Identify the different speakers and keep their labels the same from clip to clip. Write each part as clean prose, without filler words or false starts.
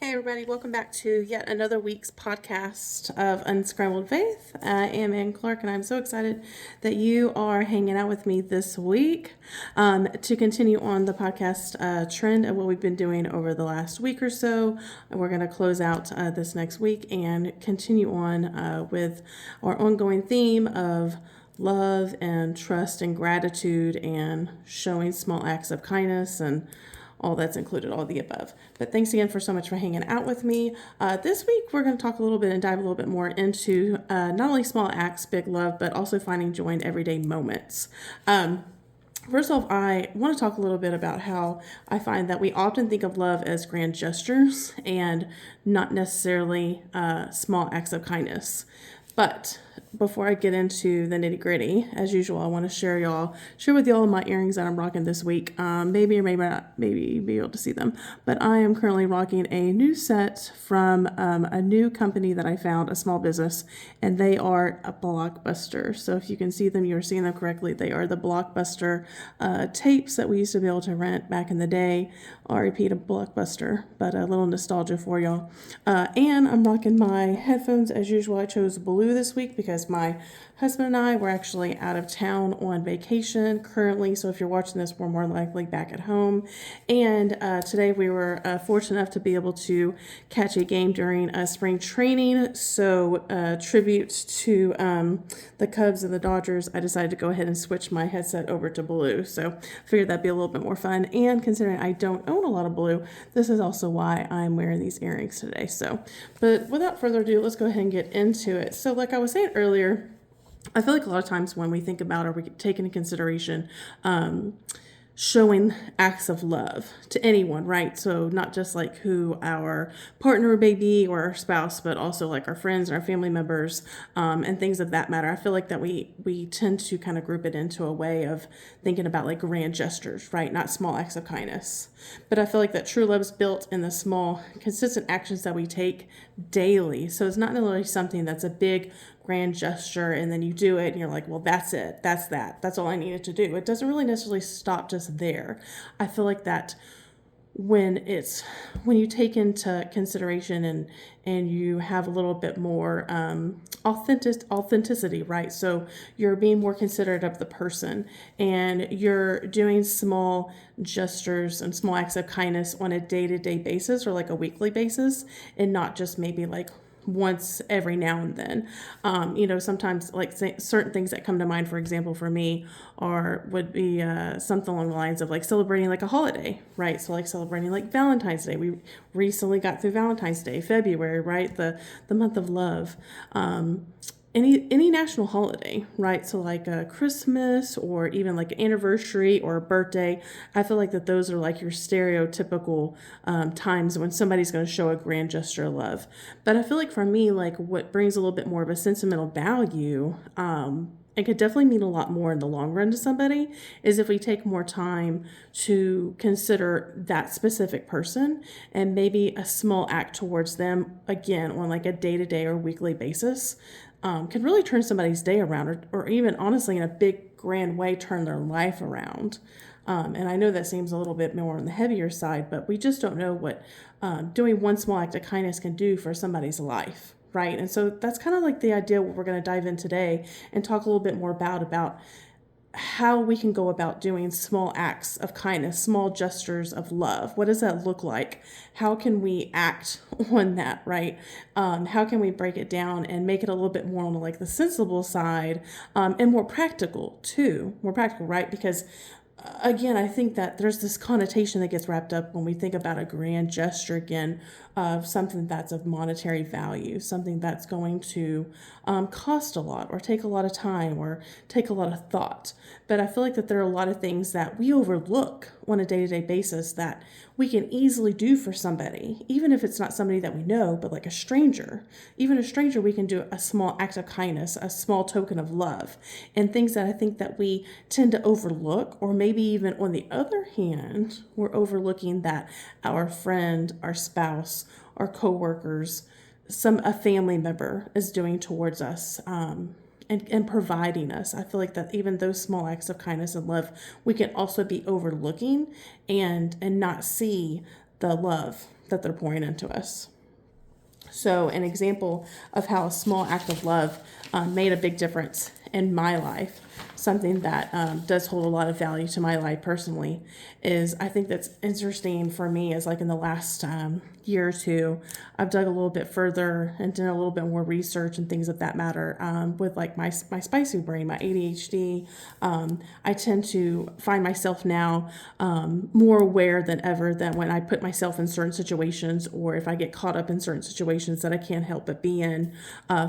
Speaker 1: Hey everybody, welcome back to yet another week's podcast of Unscrambled Faith. I am Ann Clark and I'm so excited that you are hanging out with me this week to continue on the podcast trend of what we've been doing over the last week or so. We're going to close out this next week and continue on with our ongoing theme of love and trust and gratitude and showing small acts of kindness and all that's included, all the above. But thanks again for so much for hanging out with me. This week, we're going to talk a little bit and dive a little bit more into not only small acts, big love, but also finding joy in everyday moments. First off, I want to talk a little bit about how I find that we often think of love as grand gestures and not necessarily small acts of kindness. But before I get into the nitty gritty, as usual, I want to share with y'all my earrings that I'm rocking this week. Maybe or maybe not, maybe be able to see them. But I am currently rocking a new set from a new company that I found, a small business, and they are a Blockbuster. So if you can see them, you're seeing them correctly. They are the Blockbuster tapes that we used to be able to rent back in the day. R.I.P. to Blockbuster, but a little nostalgia for y'all. And I'm rocking my headphones as usual. I chose blue this week because my husband and I were actually out of town on vacation currently. So if you're watching this, we're more likely back at home. And today we were fortunate enough to be able to catch a game during spring training. So tribute to the Cubs and the Dodgers, I decided to go ahead and switch my headset over to blue. So figured that'd be a little bit more fun. And considering I don't own a lot of blue, this is also why I'm wearing these earrings today. So, but without further ado, let's go ahead and get into it. So like I was saying earlier, I feel like a lot of times when we think about or we take into consideration showing acts of love to anyone, right? So not just like who our partner may be or our spouse, but also like our friends and our family members and things of that matter. I feel like that we tend to kind of group it into a way of thinking about like grand gestures, right? Not small acts of kindness. But I feel like that true love is built in the small, consistent actions that we take daily. So it's not necessarily something that's a big grand gesture and then you do it and you're like, well, that's it. That's all I needed to do. It doesn't really necessarily stop just there. I feel like that when you take into consideration and you have a little bit more authenticity, right? So you're being more considerate of the person and you're doing small gestures and small acts of kindness on a day-to-day basis or like a weekly basis and not just maybe like once every now and then. Sometimes like certain things that come to mind, for example, for me would be something along the lines of like celebrating like a holiday, right? So like celebrating like Valentine's Day. We recently got through Valentine's Day, February, right? The month of love. Any national holiday, right? So like a Christmas or even like an anniversary or a birthday. I feel like that those are like your stereotypical times when somebody's going to show a grand gesture of love. But I feel like for me, like what brings a little bit more of a sentimental value, it could definitely mean a lot more in the long run to somebody is if we take more time to consider that specific person and maybe a small act towards them again on like a day-to-day or weekly basis can really turn somebody's day around or even honestly in a big grand way turn their life around. And I know that seems a little bit more on the heavier side, but we just don't know what doing one small act of kindness can do for somebody's life, right? And so that's kind of like the idea what we're going to dive in today and talk a little bit more about how we can go about doing small acts of kindness, small gestures of love. What does that look like? How can we act on that, right? How can we break it down and make it a little bit more on like the sensible side and more practical too? More practical, right? Because again, I think that there's this connotation that gets wrapped up when we think about a grand gesture again of something that's of monetary value, something that's going to cost a lot or take a lot of time or take a lot of thought. But I feel like that there are a lot of things that we overlook on a day-to-day basis that we can easily do for somebody, even if it's not somebody that we know, but like a stranger. Even a stranger, we can do a small act of kindness, a small token of love, and things that I think that we tend to overlook, or maybe even on the other hand, we're overlooking that our friend, our spouse, our coworkers, a family member is doing towards us. And providing us. I feel like that even those small acts of kindness and love, we can also be overlooking and not see the love that they're pouring into us. So an example of how a small act of love made a big difference in my life, something that does hold a lot of value to my life personally, is I think that's interesting for me is like in the last year or two, I've dug a little bit further and done a little bit more research and things of that matter with like my spicy brain, my ADHD. I tend to find myself now more aware than ever that when I put myself in certain situations or if I get caught up in certain situations that I can't help but be in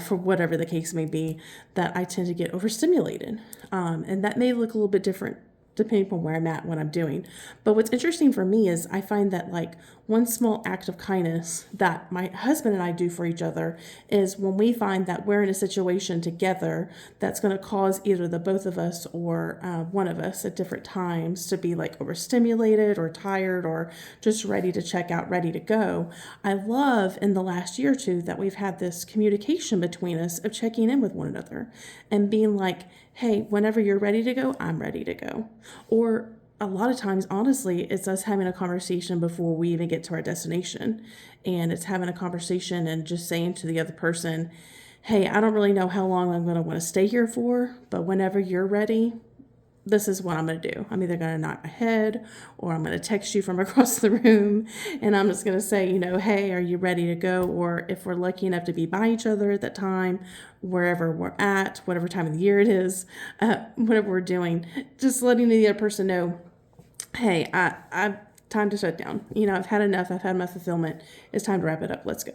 Speaker 1: for whatever the case may be, that I tend to get overstimulated. And that may look a little bit different depending upon where I'm at, what I'm doing. But what's interesting for me is I find that like one small act of kindness that my husband and I do for each other is when we find that we're in a situation together that's going to cause either the both of us or one of us at different times to be like overstimulated or tired or just ready to check out, ready to go. I love in the last year or two that we've had this communication between us of checking in with one another and being like, hey, whenever you're ready to go, I'm ready to go. Or a lot of times, honestly, it's us having a conversation before we even get to our destination. And it's having a conversation and just saying to the other person, hey, I don't really know how long I'm going to want to stay here for, but whenever you're ready, this is what I'm going to do. I'm either going to nod my head or I'm going to text you from across the room and I'm just going to say, hey, are you ready to go? Or if we're lucky enough to be by each other at that time, wherever we're at, whatever time of the year it is, whatever we're doing, just letting the other person know, hey, I've time to shut down. I've had enough. I've had my fulfillment. It's time to wrap it up. Let's go.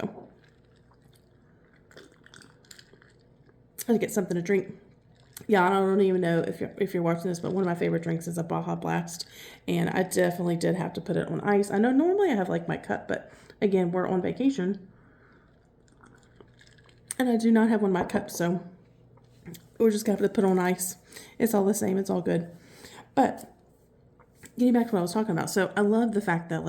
Speaker 1: I'll get something to drink. Yeah, I don't even know if you're watching this, but one of my favorite drinks is a Baja Blast, and I definitely did have to put it on ice. I know normally I have like my cup, but again, we're on vacation, and I do not have one of my cups, so we're just gonna have to put it on ice. It's all the same. It's all good. But getting back to what I was talking about, so I love the fact that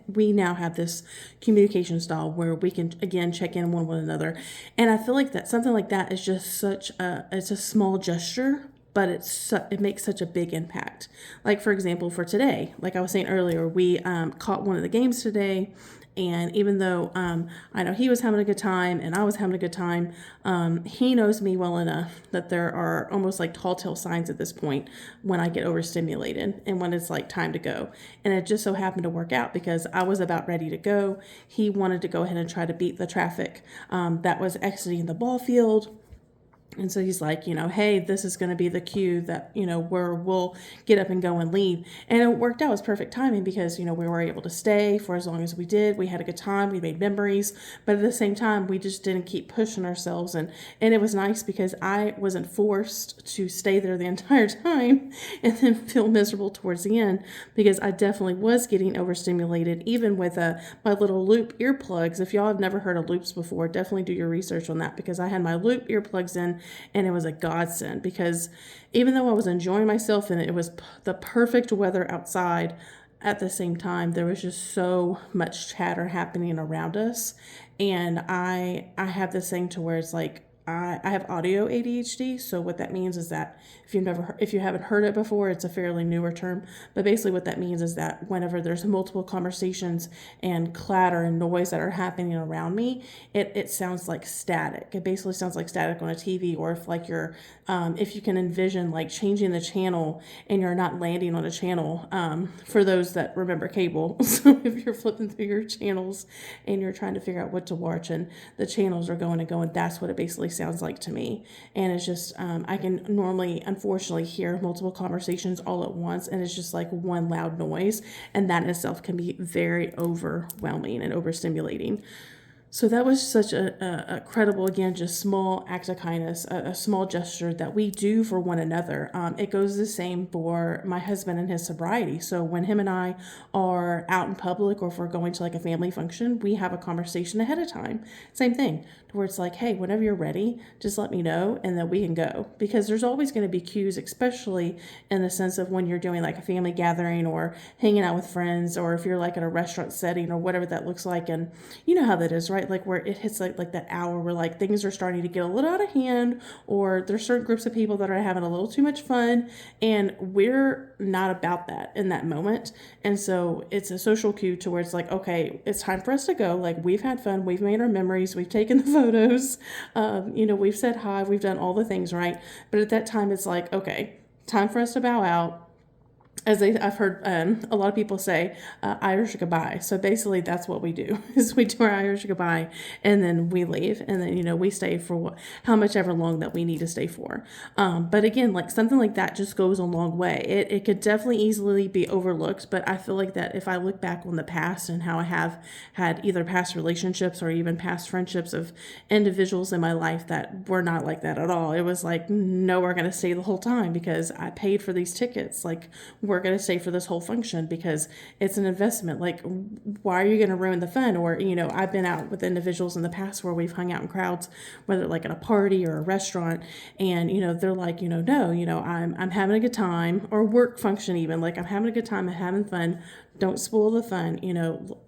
Speaker 1: we now have this communication style where we can again check in one with another, and I feel like that something like that is just it's a small gesture, but it makes such a big impact. Like for example, for today, like I was saying earlier, we caught one of the games today. And even though I know he was having a good time and I was having a good time, he knows me well enough that there are almost like tall tale signs at this point when I get overstimulated and when it's like time to go. And it just so happened to work out because I was about ready to go. He wanted to go ahead and try to beat the traffic that was exiting the ball field. And so he's like, hey, this is going to be the cue that, where we'll get up and go and leave. And it worked out. It was perfect timing because, we were able to stay for as long as we did. We had a good time. We made memories. But at the same time, we just didn't keep pushing ourselves. And it was nice because I wasn't forced to stay there the entire time and then feel miserable towards the end because I definitely was getting overstimulated, even with my little loop earplugs. If y'all have never heard of loops before, definitely do your research on that because I had my loop earplugs in. And it was a godsend because even though I was enjoying myself and it was the perfect weather outside, at the same time, there was just so much chatter happening around us. And I have this thing to where it's like, I have audio ADHD. So what that means is that if you haven't heard it before, it's a fairly newer term. But basically what that means is that whenever there's multiple conversations and clatter and noise that are happening around me, it sounds like static. It basically sounds like static on a TV, or if you can envision like changing the channel and you're not landing on a channel, for those that remember cable. So if you're flipping through your channels and you're trying to figure out what to watch and the channels are going and going, that's what it basically sounds like to me. And it's just, I can normally, unfortunately, hear multiple conversations all at once, and it's just like one loud noise, and that in itself can be very overwhelming and overstimulating. So that was such a credible, again, just small act of kindness, a small gesture that we do for one another. It goes the same for my husband and his sobriety. So when him and I are out in public, or if we're going to like a family function, we have a conversation ahead of time. Same thing, where it's like, hey, whenever you're ready, just let me know and then we can go. Because there's always going to be cues, especially in the sense of when you're doing like a family gathering or hanging out with friends, or if you're like in a restaurant setting or whatever that looks like. And you know how that is, right? right? Like where it hits like that hour where like things are starting to get a little out of hand, or there's certain groups of people that are having a little too much fun, and we're not about that in that moment. And so it's a social cue to where it's like, okay, it's time for us to go. Like we've had fun, we've made our memories, we've taken the photos, we've said hi, we've done all the things, right? But at that time, it's like, okay, time for us to bow out. I've heard a lot of people say, Irish goodbye. So basically that's what we do is we do our Irish goodbye, and then we leave, and then, we stay for how much ever long that we need to stay for. But again, like something like that just goes a long way. It could definitely easily be overlooked, but I feel like that if I look back on the past and how I have had either past relationships or even past friendships of individuals in my life that were not like that at all. It was like, no, we're going to stay the whole time because I paid for these tickets. Like, we're going to stay for this whole function because it's an investment. Like, why are you going to ruin the fun? Or, I've been out with individuals in the past where we've hung out in crowds, whether like at a party or a restaurant, and, they're like, no, I'm having a good time, or work function even, like I'm having a good time, I'm having fun. Don't spoil the fun,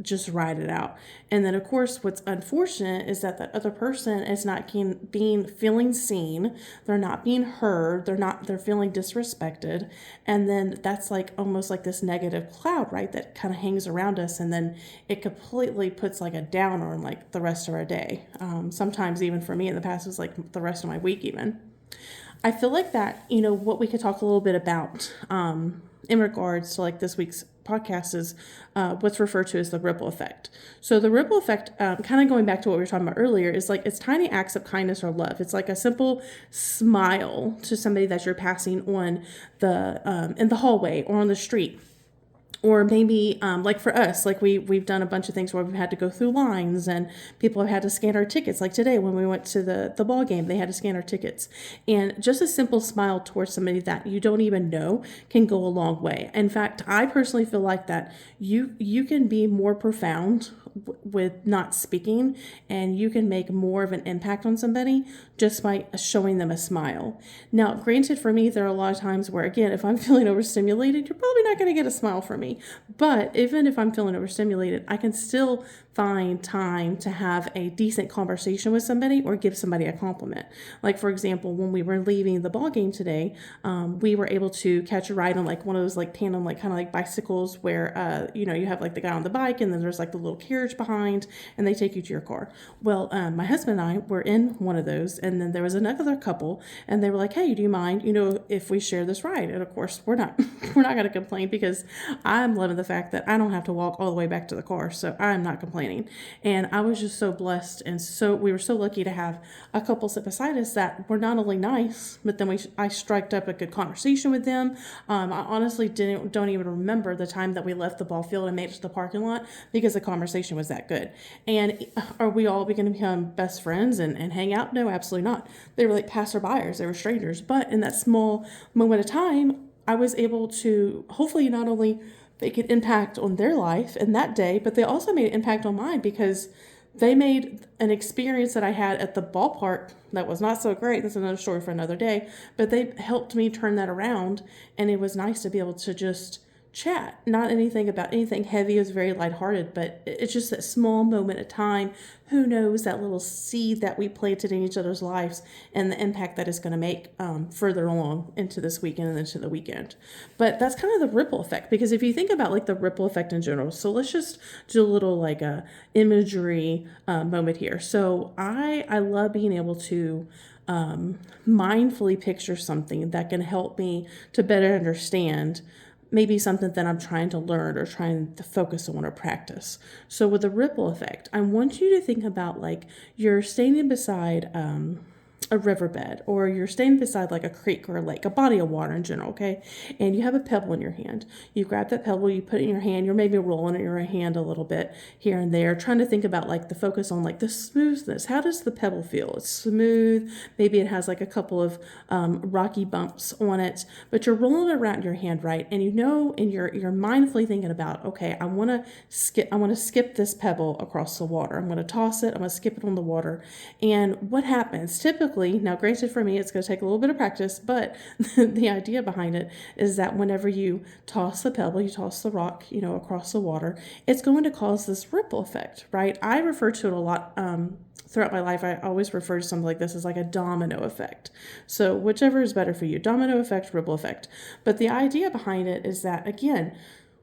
Speaker 1: just ride it out. And then, of course, what's unfortunate is that other person is not feeling seen. They're not being heard. They're feeling disrespected. And then that's like almost like this negative cloud, right? That kind of hangs around us. And then it completely puts like a downer on like the rest of our day. Sometimes even for me in the past, it was like the rest of my week even. I feel like that, what we could talk a little bit about in regards to like this week's podcast is what's referred to as the ripple effect. So the ripple effect, kind of going back to what we were talking about earlier, is like it's tiny acts of kindness or love. It's like a simple smile to somebody that you're passing on in the hallway or on the street. Or maybe like for us, like we've done a bunch of things where we've had to go through lines and people have had to scan our tickets. Like today when we went to the ball game, they had to scan our tickets. And just a simple smile towards somebody that you don't even know can go a long way. In fact, I personally feel like that you can be more profound with not speaking, and you can make more of an impact on somebody just by showing them a smile. Now, granted, for me, there are a lot of times where, again, if I'm feeling overstimulated, you're probably not going to get a smile from me. But even if I'm feeling overstimulated, I can still find time to have a decent conversation with somebody or give somebody a compliment. Like, for example, when we were leaving the ball game today, we were able to catch a ride on like one of those like tandem, like kind of like bicycles where, you have like the guy on the bike and then there's like the little carriage behind and they take you to your car. Well, my husband and I were in one of those, and then there was another couple and they were like, hey, do you mind, if we share this ride? And of course we're not going to complain because I'm loving the fact that I don't have to walk all the way back to the car. So I'm not complaining. And I was just so blessed. And so we were so lucky to have a couple sit beside us that were not only nice, but then I striked up a good conversation with them. I honestly don't even remember the time that we left the ball field and made it to the parking lot because the conversation was that good. And are we all going to become best friends and hang out? No, absolutely not. They were like passerbyers. They were strangers. But in that small moment of time, I was able to hopefully not only make an impact on their life in that day, but they also made an impact on mine because they made an experience that I had at the ballpark that was not so great. That's another story for another day, but they helped me turn that around. And it was nice to be able to just chat, not anything about anything heavy. It was very lighthearted, but it's just that small moment of time. Who knows, that little seed that we planted in each other's lives and the impact that it's going to make further along into this weekend and into the weekend. But that's kind of the ripple effect, because if you think about like the ripple effect in general, so let's just do a little like a imagery moment here. So I love being able to mindfully picture something that can help me to better understand maybe something that I'm trying to learn or trying to focus on or practice. So with the ripple effect, I want you to think about like you're standing beside a riverbed, or you're standing beside like a creek or a lake, a body of water in general, okay? And you have a pebble in your hand. You grab that pebble, you put it in your hand, you're maybe rolling it in your hand a little bit here and there, trying to think about like the focus on like the smoothness. How does the pebble feel? It's smooth. Maybe it has like a couple of rocky bumps on it, but you're rolling it around your hand, right? And and you're mindfully thinking about, okay, I want to skip this pebble across the water. I'm going to toss it. I'm going to skip it on the water. And what happens typically typically, now granted for me, it's going to take a little bit of practice, but the idea behind it is that whenever you toss the pebble, you toss the rock, across the water, it's going to cause this ripple effect, right? I refer to it a lot throughout my life. I always refer to something like this as like a domino effect. So whichever is better for you, domino effect, ripple effect. But the idea behind it is that, again,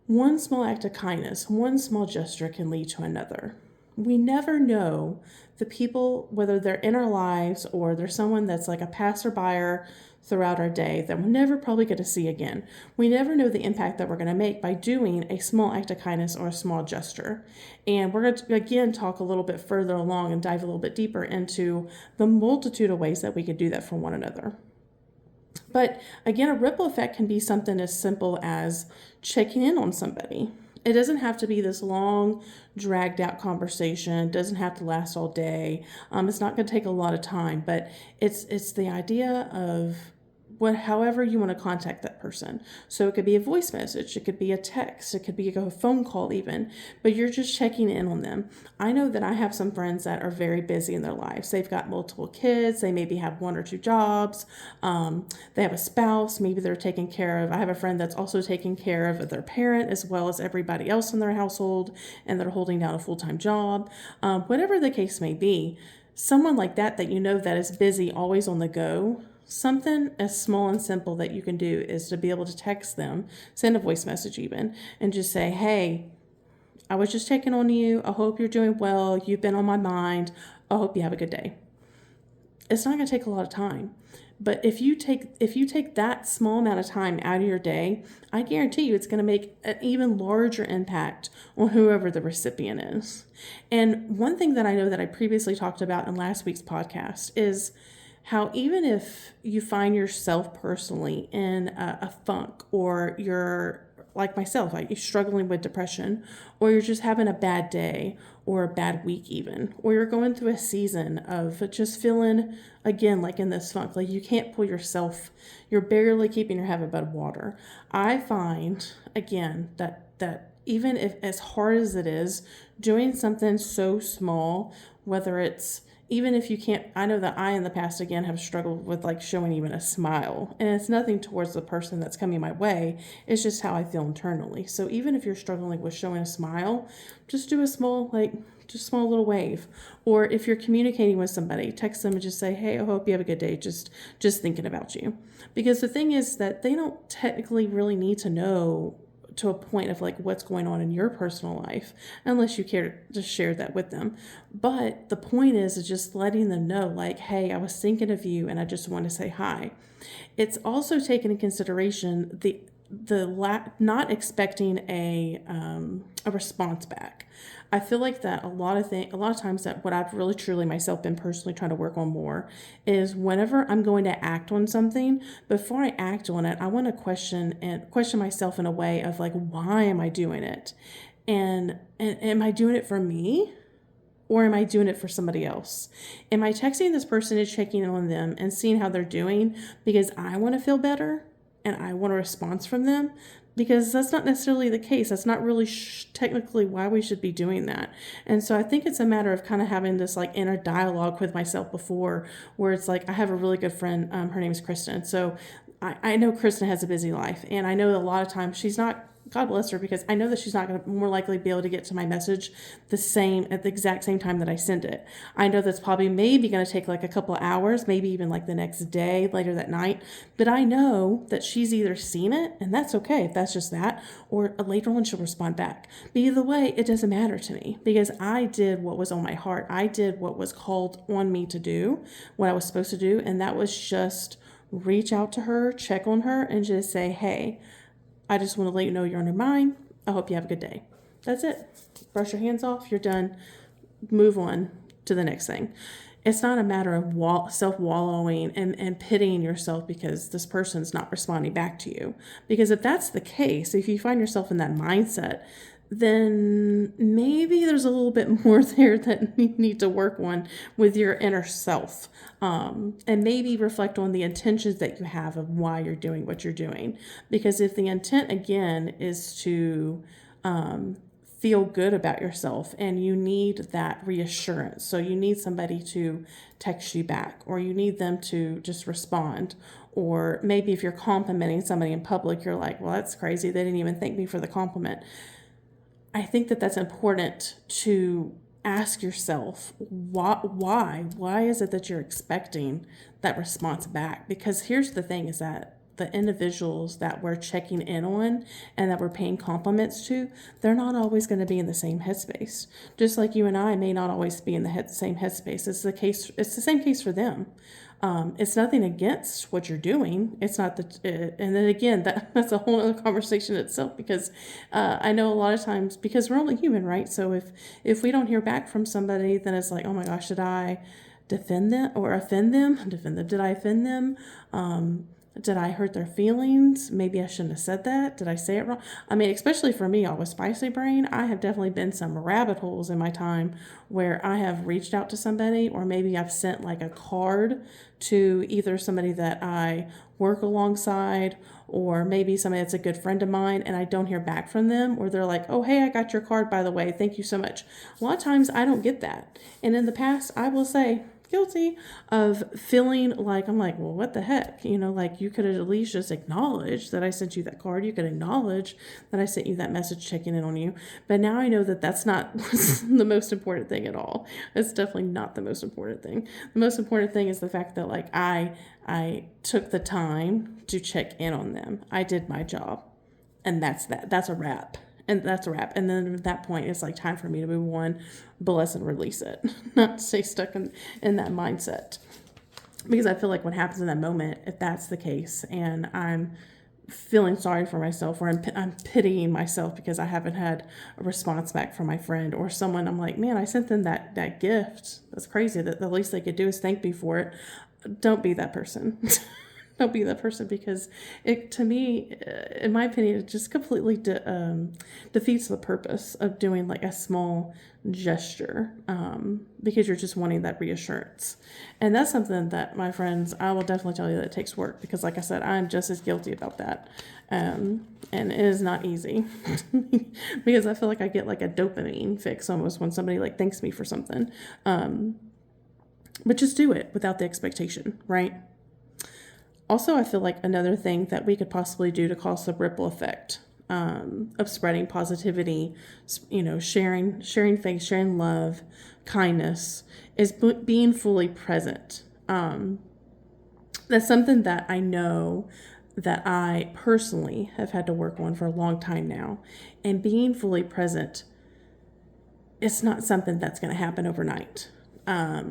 Speaker 1: one small act of kindness, one small gesture can lead to another. We never know the people, whether they're in our lives or they're someone that's like a passerby throughout our day that we're never probably going to see again. We never know the impact that we're going to make by doing a small act of kindness or a small gesture. And we're going to, again, talk a little bit further along and dive a little bit deeper into the multitude of ways that we can do that for one another. But again, a ripple effect can be something as simple as checking in on somebody. It doesn't have to be this long, dragged out conversation. It doesn't have to last all day. It's not going to take a lot of time, but it's the idea of however you want to contact that person. So it could be a voice message, it could be a text, it could be a phone call even, but you're just checking in on them. I know that I have some friends that are very busy in their lives. They've got multiple kids, they maybe have 1 or 2 jobs, they have a spouse, maybe they're taking care of, I have a friend that's also taking care of their parent as well as everybody else in their household, and they're holding down a full-time job. Whatever the case may be, someone like that that is busy, always on the go, something as small and simple that you can do is to be able to text them, send a voice message even, and just say, hey, I was just checking on you. I hope you're doing well. You've been on my mind. I hope you have a good day. It's not going to take a lot of time. But if you take that small amount of time out of your day, I guarantee you it's going to make an even larger impact on whoever the recipient is. And one thing that I know that I previously talked about in last week's podcast is how even if you find yourself personally in a funk, or you're like myself, like you're struggling with depression, or you're just having a bad day or a bad week even, or you're going through a season of just feeling, again, like in this funk, like you can't pull yourself, you're barely keeping your head above water. I find, again, that even if as hard as it is, doing something so small, whether it's even if you can't, I know that I in the past, again, have struggled with like showing even a smile, and it's nothing towards the person that's coming my way. It's just how I feel internally. So even if you're struggling with showing a smile, just do a small little wave. Or if you're communicating with somebody, text them and just say, hey, I hope you have a good day. Just thinking about you. Because the thing is that they don't technically really need to know to a point of like what's going on in your personal life, unless you care to share that with them. But the point is just letting them know, like, hey, I was thinking of you and I just want to say hi. It's also taken in consideration not expecting a response back. I feel like that a lot of times that what I've really truly myself been personally trying to work on more is whenever I'm going to act on something, before I act on it, I want to question myself in a way of like, why am I doing it? And am I doing it for me? Or am I doing it for somebody else? Am I texting this person and checking in on them and seeing how they're doing because I want to feel better and I want a response from them? Because that's not necessarily the case. That's not really technically why we should be doing that. And so I think it's a matter of kind of having this like inner dialogue with myself before, where it's like, I have a really good friend. Her name is Kristen. So I know Kristen has a busy life, and I know a lot of times she's not, God bless her, because I know that she's not going to more likely be able to get to my message at the exact same time that I send it. I know that's probably maybe going to take like a couple of hours, maybe even like the next day, later that night. But I know that she's either seen it, and that's okay if that's just that, or later on she'll respond back. But either way, it doesn't matter to me, because I did what was on my heart. I did what was called on me to do, what I was supposed to do, and that was just reach out to her, check on her, and just say, hey, I just want to let you know you're on your mind. I hope you have a good day. That's it. Brush your hands off. You're done. Move on to the next thing. It's not a matter of self-wallowing and pitying yourself because this person's not responding back to you. Because if that's the case, if you find yourself in that mindset, then maybe there's a little bit more there that you need to work on with your inner self, and maybe reflect on the intentions that you have of why you're doing what you're doing. Because if the intent, again, is to feel good about yourself and you need that reassurance. So you need somebody to text you back, or you need them to just respond. Or maybe if you're complimenting somebody in public, you're like, well, that's crazy. They didn't even thank me for the compliment. I think that that's important to ask yourself, why is it that you're expecting that response back? Because here's the thing, is that the individuals that we're checking in on and that we're paying compliments to, they're not always going to be in the same headspace. Just like you and I may not always be in the same headspace. It's the same case for them. It's nothing against what you're doing. It's not and then again, that's a whole other conversation itself, because I know a lot of times, because we're only human, right? So if we don't hear back from somebody, then it's like, oh my gosh, did I defend them or offend them? Did I offend them? Did I hurt their feelings? Maybe I shouldn't have said that. Did I say it wrong? I mean, especially for me, all with spicy brain, I have definitely been some rabbit holes in my time where I have reached out to somebody, or maybe I've sent like a card to either somebody that I work alongside, or maybe somebody that's a good friend of mine, and I don't hear back from them, or they're like, oh, hey, I got your card, by the way. Thank you so much. A lot of times I don't get that. And in the past, I will say, guilty of feeling like, I'm like, well, what the heck? Like, you could have at least just acknowledged that I sent you that card. You could acknowledge that I sent you that message checking in on you. But now I know that that's not the most important thing at all. It's definitely not the most important thing. The most important thing is the fact that, like, I took the time to check in on them. I did my job. And that's that. That's a wrap. And that's a wrap. And then at that point, it's like time for me to move on, bless and release it, not to stay stuck in that mindset. Because I feel like what happens in that moment, if that's the case, and I'm feeling sorry for myself, or I'm pitying myself because I haven't had a response back from my friend or someone, I'm like, man, I sent them that gift. That's crazy. That the least they could do is thank me for it. Don't be that person. Don't be that person, because it, to me, in my opinion, it just completely defeats the purpose of doing like a small gesture, because you're just wanting that reassurance. And that's something that, my friends, I will definitely tell you that it takes work, because like I said, I'm just as guilty about that. And it is not easy because I feel like I get like a dopamine fix almost when somebody like thanks me for something. But just do it without the expectation, right? Also, I feel like another thing that we could possibly do to cause a ripple effect of spreading positivity, sharing faith, sharing love, kindness, is being fully present. That's something that I know that I personally have had to work on for a long time now. And being fully present, it's not something that's going to happen overnight. I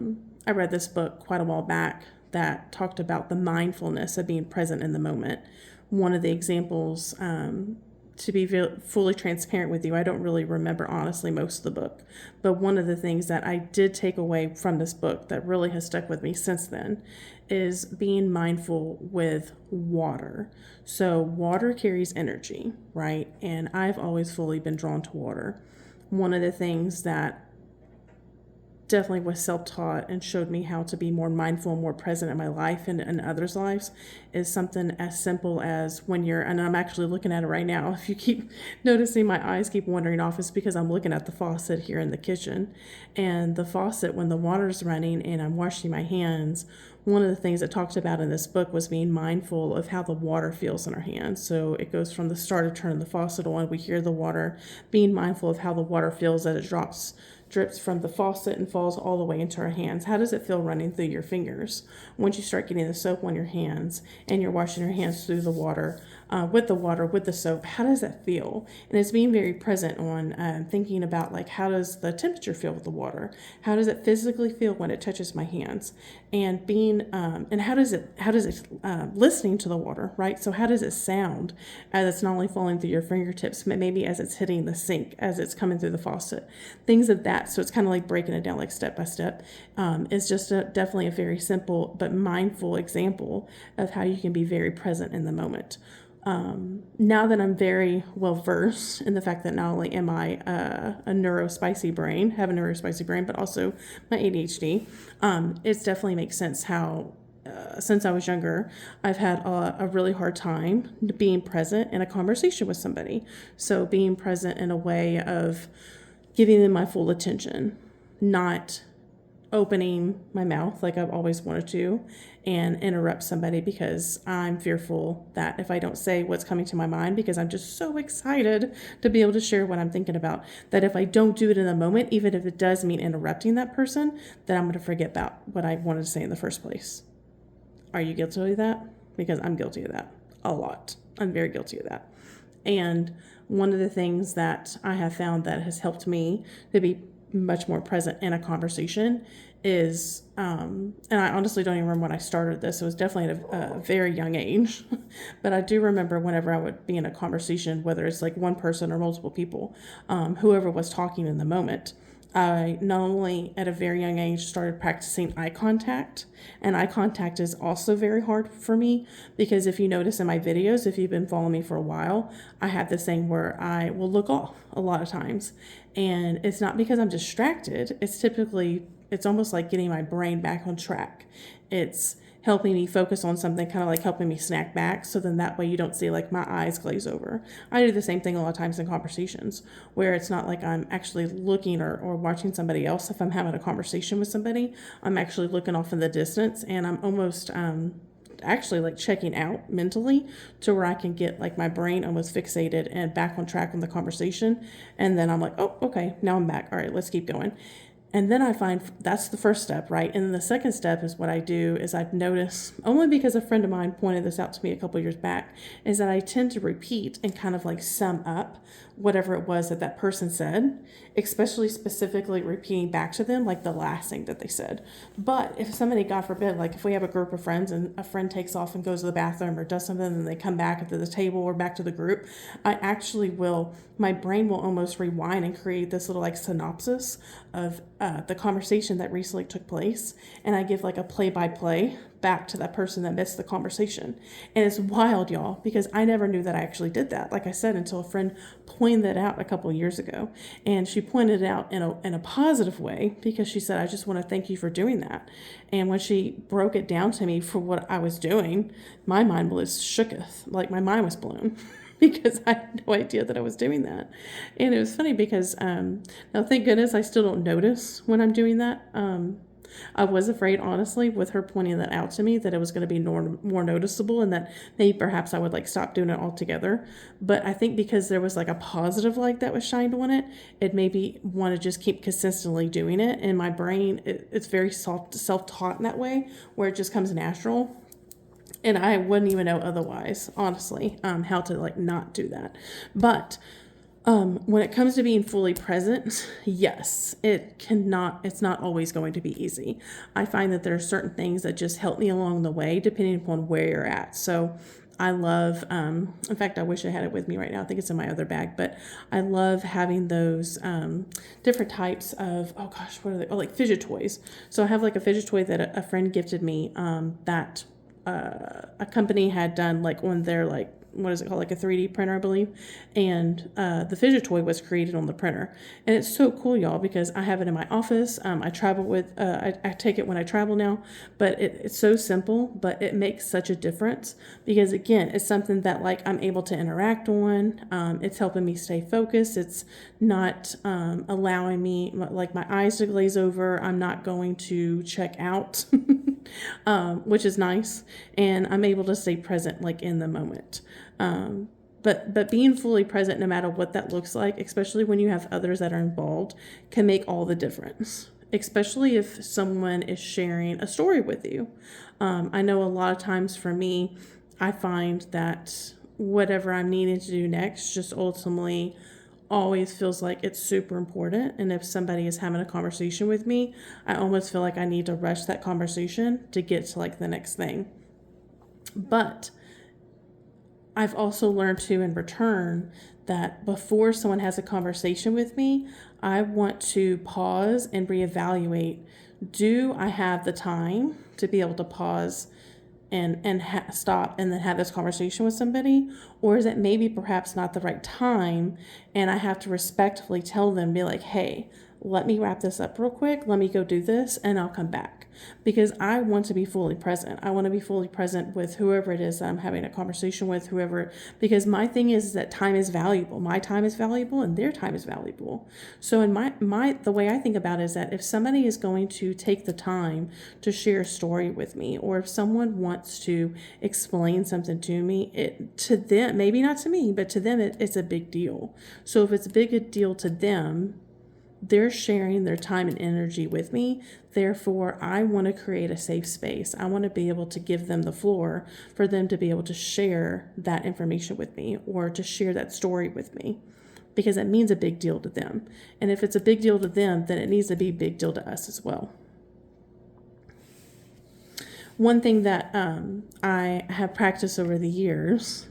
Speaker 1: read this book quite a while back that talked about the mindfulness of being present in the moment. One of the examples, to be fully transparent with you, I don't really remember honestly most of the book, but one of the things that I did take away from this book that really has stuck with me since then is being mindful with water. So water carries energy, right? And I've always fully been drawn to water. One of the things that definitely was self-taught and showed me how to be more mindful and more present in my life and in others' lives is something as simple as when and I'm actually looking at it right now. If you keep noticing my eyes keep wandering off, it's because I'm looking at the faucet here in the kitchen. And the faucet, when the water's running and I'm washing my hands, one of the things it talked about in this book was being mindful of how the water feels in our hands. So it goes from the start of turning the faucet on, we hear the water, being mindful of how the water feels as it drips from the faucet and falls all the way into our hands. How does it feel running through your fingers once you start getting the soap on your hands and you're washing your hands through the water, with the soap? How does that feel? And it's being very present on thinking about, like, how does the temperature feel with the water? How does it physically feel when it touches my hands? And being and how does it listening to the water, right? So how does it sound as it's not only falling through your fingertips, but maybe as it's hitting the sink, as it's coming through the faucet, things of that. So it's kind of like breaking it down like step by step. It's just definitely a very simple but mindful example of how you can be very present in the moment. Now that I'm very well versed in the fact that not only am I have a neurospicy brain, but also my ADHD, it definitely makes sense how since I was younger, I've had a really hard time being present in a conversation with somebody. So being present in a way of giving them my full attention, not opening my mouth like I've always wanted to and interrupt somebody because I'm fearful that if I don't say what's coming to my mind, because I'm just so excited to be able to share what I'm thinking about, that if I don't do it in the moment, even if it does mean interrupting that person, then I'm going to forget about what I wanted to say in the first place. Are you guilty of that? Because I'm guilty of that a lot. I'm very guilty of that. And one of the things that I have found that has helped me to be much more present in a conversation is, and I honestly don't even remember when I started this. It was definitely at a very young age, but I do remember whenever I would be in a conversation, whether it's like one person or multiple people, whoever was talking in the moment, I not only at a very young age started practicing eye contact, and eye contact is also very hard for me because if you notice in my videos, if you've been following me for a while, I have this thing where I will look off a lot of times. And it's not because I'm distracted. It's almost like getting my brain back on track. It's helping me focus on something, kind of like helping me snack back. So then that way you don't see like my eyes glaze over. I do the same thing a lot of times in conversations where it's not like I'm actually looking or watching somebody else. If I'm having a conversation with somebody, I'm actually looking off in the distance and I'm almost, actually like checking out mentally to where I can get like my brain almost fixated and back on track on the conversation. And then I'm like, oh, okay, now I'm back. All right, let's keep going. And then I find that's the first step, right? And then the second step is what I do is I've noticed, only because a friend of mine pointed this out to me a couple years back, is that I tend to repeat and kind of like sum up whatever it was that that person said, especially specifically repeating back to them like the last thing that they said. But if somebody, God forbid, like if we have a group of friends and a friend takes off and goes to the bathroom or does something and they come back to the table or back to the group, I actually will, my brain will almost rewind and create this little like synopsis of the conversation that recently took place, and I give like a play-by-play back to that person that missed the conversation. And it's wild, y'all, because I never knew that I actually did that, like I said, until a friend pointed that out a couple of years ago. And she pointed it out in a positive way because she said, I just want to thank you for doing that. And when she broke it down to me for what I was doing, my mind was shooketh, like my mind was blown. Because I had no idea that I was doing that. And it was funny because, now thank goodness I still don't notice when I'm doing that. I was afraid, honestly, with her pointing that out to me, that it was going to be more noticeable and that maybe perhaps I would like stop doing it altogether. But I think because there was like a positive light that was shined on it, it made me want to just keep consistently doing it. And my brain, it's very self-taught in that way, where it just comes natural. And I wouldn't even know otherwise, honestly, how to like not do that. But when it comes to being fully present, yes, it's not always going to be easy. I find that there are certain things that just help me along the way, depending upon where you're at. So I love, in fact, I wish I had it with me right now. I think it's in my other bag, but I love having those different types of, oh gosh, what are they? Oh, like fidget toys. So I have like a fidget toy that a friend gifted me that a company had done like on their like, what is it called, like a 3D printer, I believe, and the fidget toy was created on the printer. And it's so cool, y'all, because I have it in my office. I travel with, I take it when I travel now, but it's so simple, but it makes such a difference because, again, it's something that like I'm able to interact on. It's helping me stay focused. It's not allowing me like my eyes to glaze over. I'm not going to check out, which is nice, and I'm able to stay present like in the moment. But being fully present, no matter what that looks like, especially when you have others that are involved, can make all the difference, especially if someone is sharing a story with you. I know a lot of times for me, I find that whatever I'm needing to do next just ultimately always feels like it's super important. And if somebody is having a conversation with me, I almost feel like I need to rush that conversation to get to like the next thing. But I've also learned to, in return, that before someone has a conversation with me, I want to pause and reevaluate. Do I have the time to be able to pause and stop and then have this conversation with somebody? Or is it maybe perhaps not the right time and I have to respectfully tell them, be like, hey, let me wrap this up real quick. Let me go do this and I'll come back, because I want to be fully present. I want to be fully present with whoever it is that I'm having a conversation with, whoever, because my thing is that time is valuable. My time is valuable and their time is valuable. So in the way I think about it is that if somebody is going to take the time to share a story with me, or if someone wants to explain something to me, to them, maybe not to me, but to them, it's a big deal. So if it's a big deal to them, they're sharing their time and energy with me. Therefore, I want to create a safe space. I want to be able to give them the floor for them to be able to share that information with me, or to share that story with me, because it means a big deal to them. And if it's a big deal to them, then it needs to be a big deal to us as well. One thing that I have practiced over the years,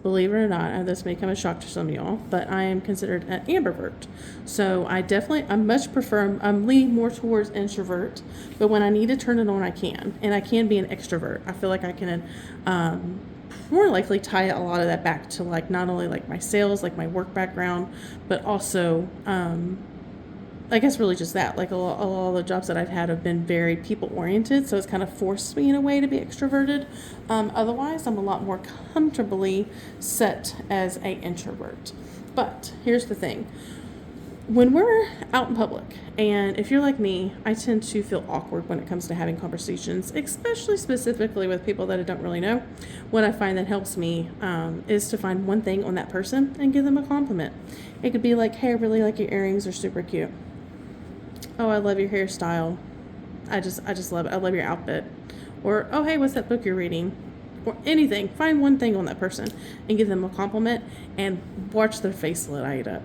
Speaker 1: believe it or not, this may come as a shock to some of y'all, but I am considered an ambivert. So I lean more towards introvert, but when I need to turn it on, I can. And I can be an extrovert. I feel like I can more likely tie a lot of that back to like not only like my sales, like my work background, but also I guess really just that, like a lot of the jobs that I've had have been very people oriented, so it's kind of forced me in a way to be extroverted. Otherwise, I'm a lot more comfortably set as an introvert. But here's the thing. When we're out in public, and if you're like me, I tend to feel awkward when it comes to having conversations, especially specifically with people that I don't really know. What I find that helps me is to find one thing on that person and give them a compliment. It could be like, hey, I really like your earrings, they're super cute. Oh, I love your hairstyle. I just love it. I love your outfit. Or, oh, hey, what's that book you're reading? Or anything. Find one thing on that person and give them a compliment and watch their face light up.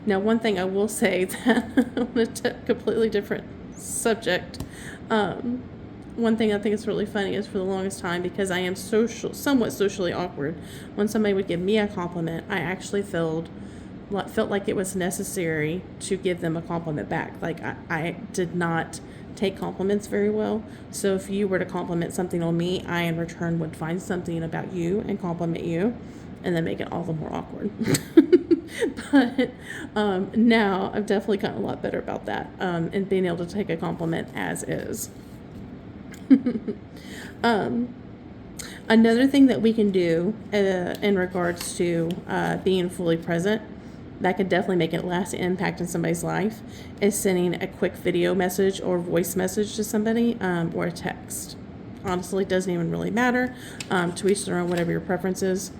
Speaker 1: Now, one thing I will say that on a completely different subject, one thing I think is really funny is for the longest time, because I am somewhat socially awkward, when somebody would give me a compliment, I actually felt like it was necessary to give them a compliment back. Like I did not take compliments very well. So if you were to compliment something on me, I in return would find something about you and compliment you, and then make it all the more awkward. But now I've definitely gotten a lot better about that, and being able to take a compliment as is. Another thing that we can do in regards to being fully present that could definitely make a lasting impact in somebody's life is sending a quick video message or voice message to somebody, or a text. Honestly, it doesn't even really matter. To each their own, whatever your preference is.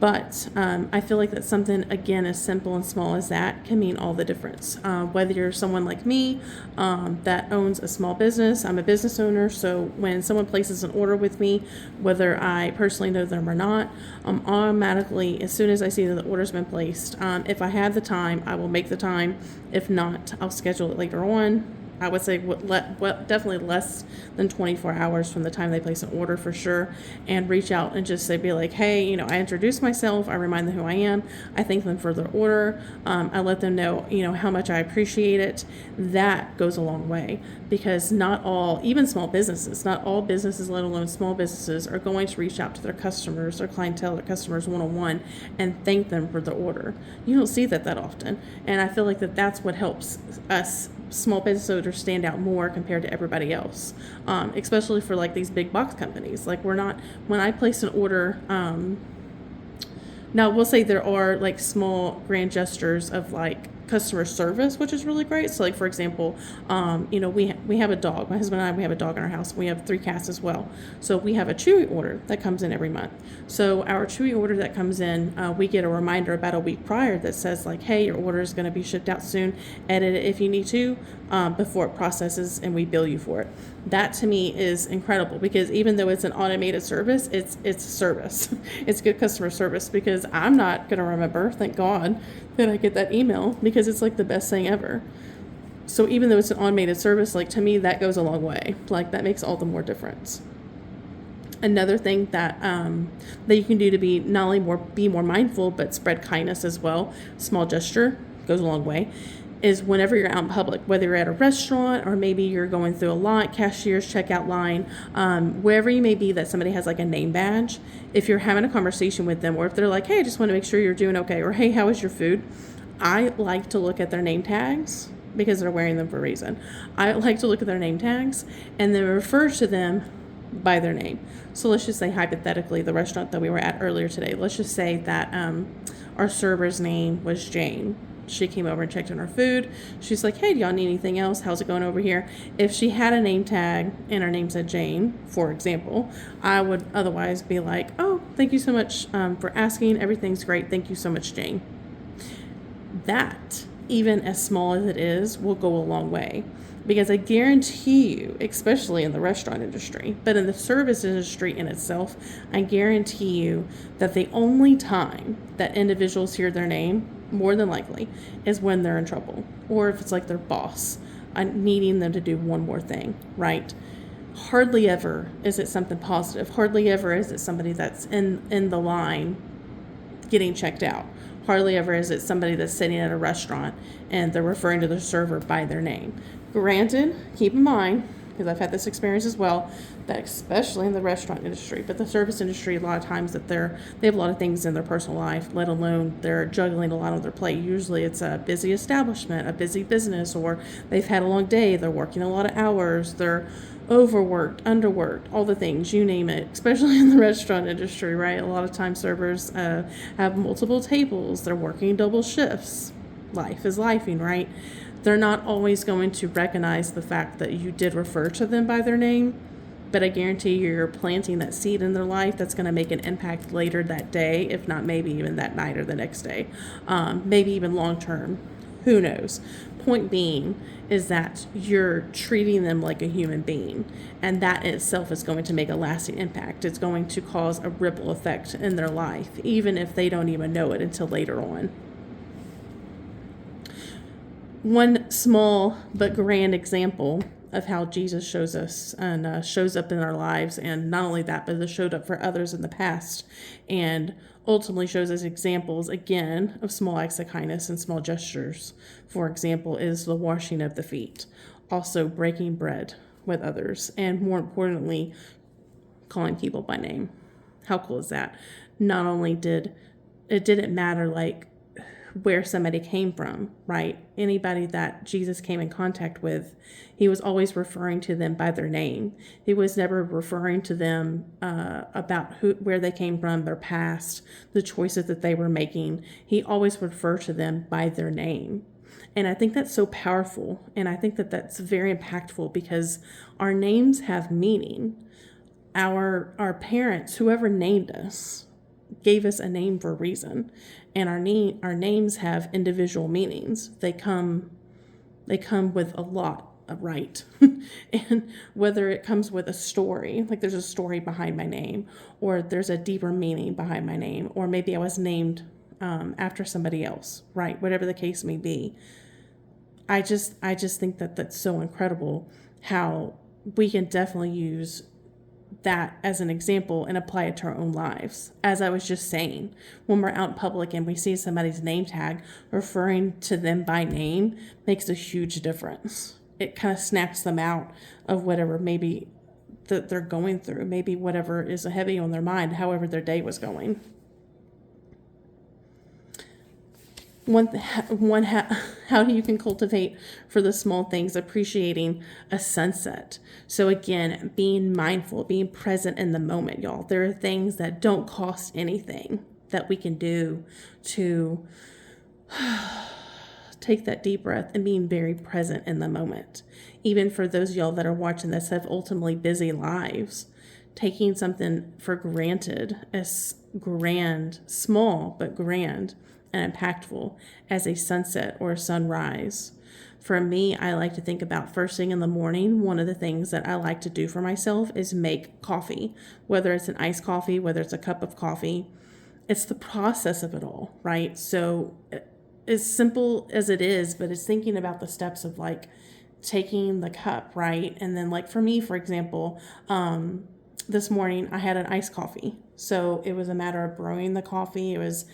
Speaker 1: But I feel like that something, again, as simple and small as that can mean all the difference. Whether you're someone like me that owns a small business, I'm a business owner, so when someone places an order with me, whether I personally know them or not, automatically, as soon as I see that the order's been placed, if I have the time, I will make the time. If not, I'll schedule it later on. I would say definitely less than 24 hours from the time they place an order for sure, and reach out and just be like, hey, I introduce myself, I remind them who I am, I thank them for their order, I let them know, how much I appreciate it. That goes a long way, because not all, even small businesses, not all businesses, let alone small businesses, are going to reach out to their customers, their clientele, their customers one-on-one and thank them for the order. You don't see that often, and I feel like that's what helps us small business owners stand out more compared to everybody else, especially for like these big box companies. Like when I place an order, now we'll say there are like small grand gestures of like customer service, which is really great. So like, for example, we have a dog. My husband and I, we have a dog in our house. We have 3 cats as well. So we have a Chewy order that comes in every month. So our Chewy order that comes in, we get a reminder about a week prior that says like, hey, your order is going to be shipped out soon. Edit it if you need to, before it processes, and we bill you for it. That to me is incredible, because even though it's an automated service, it's service. It's good customer service, because I'm not going to remember, thank God, that I get that email, because it's like the best thing ever. So even though it's an automated service, like to me, that goes a long way. Like that makes all the more difference. Another thing that you can do to be not only be more mindful, but spread kindness as well, small gesture goes a long way, is whenever you're out in public, whether you're at a restaurant or maybe you're going through a line, cashier's checkout line, wherever you may be that somebody has like a name badge, if you're having a conversation with them, or if they're like, hey, I just want to make sure you're doing okay, or hey, how is your food? I like to look at their name tags because they're wearing them for a reason. I like to look at their name tags and then refer to them by their name. So let's just say, hypothetically, the restaurant that we were at earlier today, let's just say that our server's name was Jane. She came over and checked on our food. She's like, hey, do y'all need anything else? How's it going over here? If she had a name tag and her name said Jane, for example, I would otherwise be like, oh, thank you so much for asking. Everything's great. Thank you so much, Jane. That, even as small as it is, will go a long way. Because I guarantee you, especially in the restaurant industry, but in the service industry in itself, I guarantee you that the only time that individuals hear their name, more than likely, is when they're in trouble. Or if it's like their boss needing them to do one more thing, right? Hardly ever is it something positive. Hardly ever is it somebody that's in the line getting checked out. Hardly ever is it somebody that's sitting at a restaurant and they're referring to the server by their name. Granted, keep in mind, because I've had this experience as well, that especially in the restaurant industry, but the service industry, a lot of times that they have a lot of things in their personal life, let alone they're juggling a lot on their plate. Usually it's a busy establishment, a busy business, or they've had a long day, they're working a lot of hours, they're overworked, underworked, all the things, you name it, especially in the restaurant industry, right? A lot of times servers have multiple tables, they're working double shifts. Life is lifing, right? They're not always going to recognize the fact that you did refer to them by their name, but I guarantee you're planting that seed in their life that's going to make an impact later that day, if not maybe even that night or the next day, maybe even long term. Who knows? Point being is that you're treating them like a human being, and that in itself is going to make a lasting impact. It's going to cause a ripple effect in their life, even if they don't even know it until later on. One small but grand example of how Jesus shows us and shows up in our lives, and not only that, but has showed up for others in the past, and ultimately shows us examples again of small acts of kindness and small gestures. For example, is the washing of the feet, also breaking bread with others, and more importantly, calling people by name. How cool is that? Not only didn't matter like where somebody came from, right? Anybody that Jesus came in contact with, he was always referring to them by their name. He was never referring to them about where they came from, their past, the choices that they were making. He always referred to them by their name. And I think that's so powerful. And I think that that's very impactful because our names have meaning. Our parents, whoever named us, gave us a name for a reason, and our names have individual meanings. They come with a lot, right? And whether it comes with a story, like there's a story behind my name, or there's a deeper meaning behind my name, or maybe I was named after somebody else, right? Whatever the case may be. I just think that that's so incredible how we can definitely use that as an example and apply it to our own lives. As I was just saying, when we're out in public and we see somebody's name tag, referring to them by name makes a huge difference. It kind of snaps them out of whatever maybe that they're going through, maybe whatever is heavy on their mind, however their day was going. How you can cultivate for the small things, appreciating a sunset. So again, being mindful, being present in the moment, y'all. There are things that don't cost anything that we can do to take that deep breath and being very present in the moment. Even for those of y'all that are watching this have ultimately busy lives, taking something for granted as grand, small but grand, and impactful as a sunset or a sunrise. For me, I like to think about first thing in the morning. One of the things that I like to do for myself is make coffee, whether it's an iced coffee, whether it's a cup of coffee. It's the process of it all, right? So as simple as it is, but it's thinking about the steps of like taking the cup, right? And then like for me, for example, this morning I had an iced coffee. So it was a matter of brewing the coffee. It was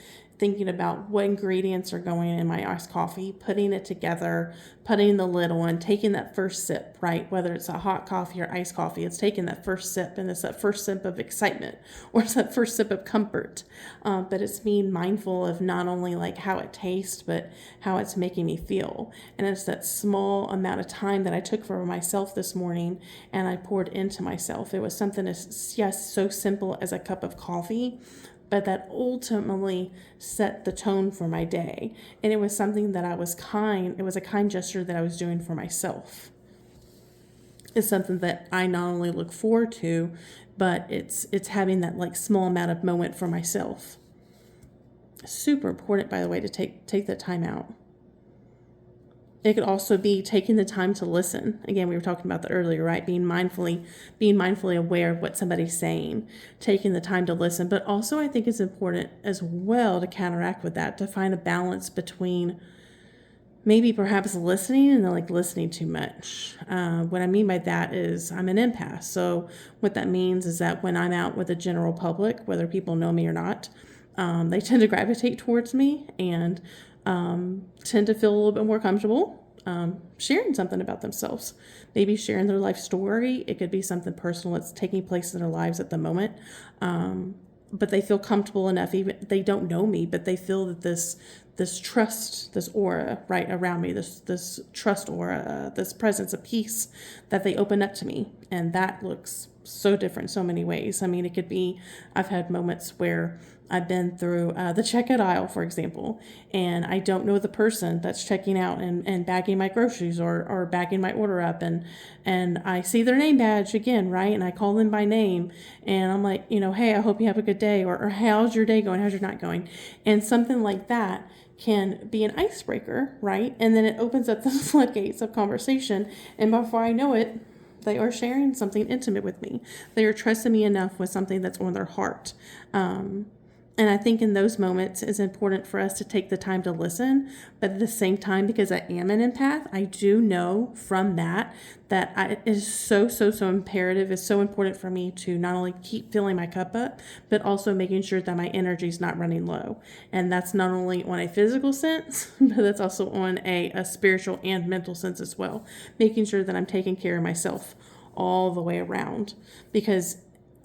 Speaker 1: thinking about what ingredients are going in my iced coffee, putting it together, putting the lid on, taking that first sip, right? Whether it's a hot coffee or iced coffee, it's taking that first sip, and it's that first sip of excitement or it's that first sip of comfort. But it's being mindful of not only like how it tastes, but how it's making me feel. And it's that small amount of time that I took for myself this morning and I poured into myself. It was something as, yes, so simple as a cup of coffee, but that ultimately set the tone for my day. And it was something that it was a kind gesture that I was doing for myself. It's something that I not only look forward to, but it's having that like small amount of moment for myself. Super important, by the way, to take that time out. It could also be taking the time to listen. Again, we were talking about that earlier, right? Being mindfully aware of what somebody's saying, taking the time to listen. But also I think it's important as well to counteract with that, to find a balance between maybe perhaps listening and like listening too much. What I mean by that is I'm an empath. So what that means is that when I'm out with the general public, whether people know me or not, they tend to gravitate towards me and tend to feel a little bit more comfortable sharing something about themselves, maybe sharing their life story. It could be something personal that's taking place in their lives at the moment, but they feel comfortable enough. Even they don't know me, but they feel that this trust, this aura right around me, this trust aura, this presence of peace, that they open up to me, and that looks so different so many ways. I mean, it could be, I've had moments where I've been through the checkout aisle, for example, and I don't know the person that's checking out and bagging my groceries or bagging my order up, and I see their name badge again, right? And I call them by name, and I'm like, hey, I hope you have a good day, or hey, how's your day going? How's your night going? And something like that can be an icebreaker, right? And then it opens up the floodgates of conversation, and before I know it, they are sharing something intimate with me. They are trusting me enough with something that's on their heart. And I think in those moments, it's important for us to take the time to listen. But at the same time, because I am an empath, I do know from that it is so imperative. It's so important for me to not only keep filling my cup up, but also making sure that my energy is not running low. And that's not only on a physical sense, but that's also on a spiritual and mental sense as well. Making sure that I'm taking care of myself all the way around, because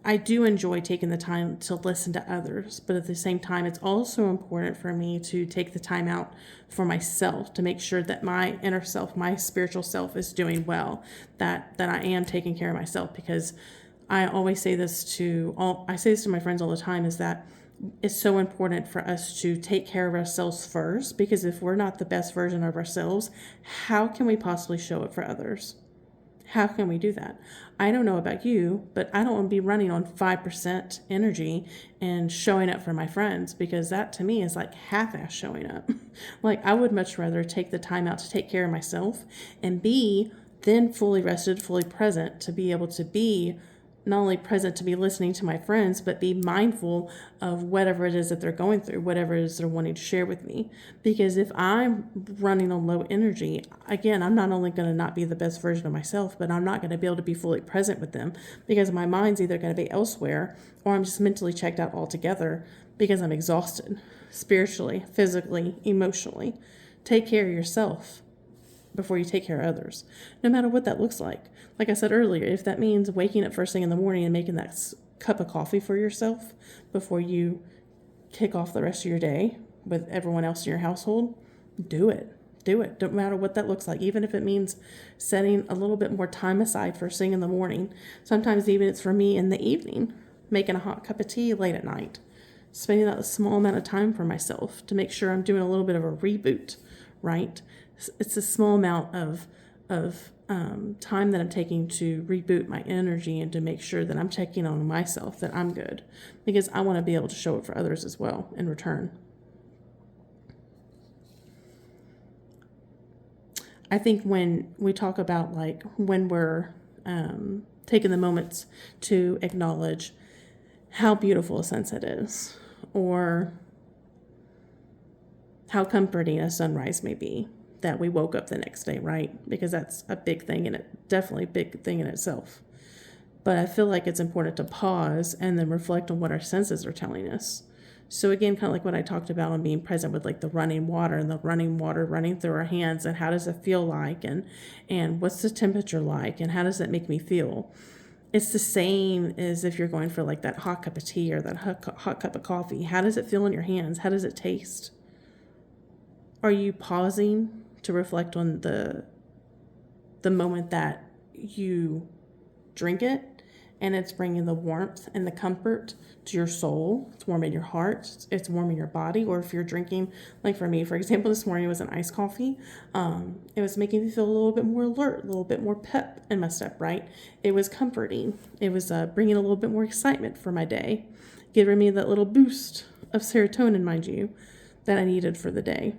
Speaker 1: I do enjoy taking the time to listen to others, but at the same time, it's also important for me to take the time out for myself to make sure that my inner self, my spiritual self is doing well, that I am taking care of myself, because I always say this to my friends all the time, is that it's so important for us to take care of ourselves first, because if we're not the best version of ourselves, how can we possibly show it for others? How can we do that? I don't know about you, but I don't want to be running on 5% energy and showing up for my friends, because that to me is like half-ass showing up. Like, I would much rather take the time out to take care of myself and be then fully rested, fully present, to be able to be not only present to be listening to my friends, but be mindful of whatever it is that they're going through, whatever it is they're wanting to share with me. Because if I'm running on low energy, again, I'm not only going to not be the best version of myself, but I'm not going to be able to be fully present with them, because my mind's either going to be elsewhere, or I'm just mentally checked out altogether because I'm exhausted, spiritually, physically, emotionally. Take care of yourself before you take care of others, no matter what that looks like. Like I said earlier, if that means waking up first thing in the morning and making that cup of coffee for yourself before you kick off the rest of your day with everyone else in your household, do it. Do it. Don't matter what that looks like. Even if it means setting a little bit more time aside first thing in the morning. Sometimes even it's for me in the evening, making a hot cup of tea late at night, spending that small amount of time for myself to make sure I'm doing a little bit of a reboot, right? It's a small amount of time that I'm taking to reboot my energy and to make sure that I'm checking on myself, that I'm good, because I want to be able to show it for others as well in return. I think when we talk about like when we're taking the moments to acknowledge how beautiful a sunset is, or how comforting a sunrise may be, that we woke up the next day, right? Because that's a big thing in it, definitely a big thing in itself. But I feel like it's important to pause and then reflect on what our senses are telling us. So again, kind of like what I talked about on being present with like the running water and the running water running through our hands, and how does it feel like, and what's the temperature like, and how does that make me feel? It's the same as if you're going for like that hot cup of tea or that hot cup of coffee. How does it feel in your hands? How does it taste? Are you pausing to reflect on the moment that you drink it, and it's bringing the warmth and the comfort to your soul? It's warming your heart, it's warming your body. Or if you're drinking, like for me, for example, this morning it was an iced coffee. It was making me feel a little bit more alert, a little bit more pep in my step, right? It was comforting. It was bringing a little bit more excitement for my day, giving me that little boost of serotonin, mind you, that I needed for the day.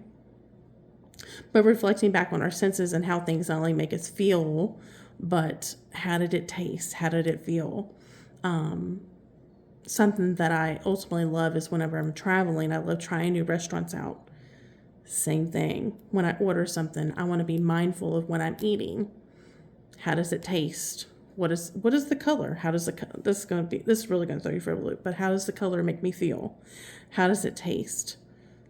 Speaker 1: But reflecting back on our senses and how things not only make us feel, but how did it taste? How did it feel? Something that I ultimately love is whenever I'm traveling, I love trying new restaurants out. Same thing. When I order something, I want to be mindful of what I'm eating. How does it taste? What is the color? How does this is really going to throw you for a loop, but how does the color make me feel? How does it taste?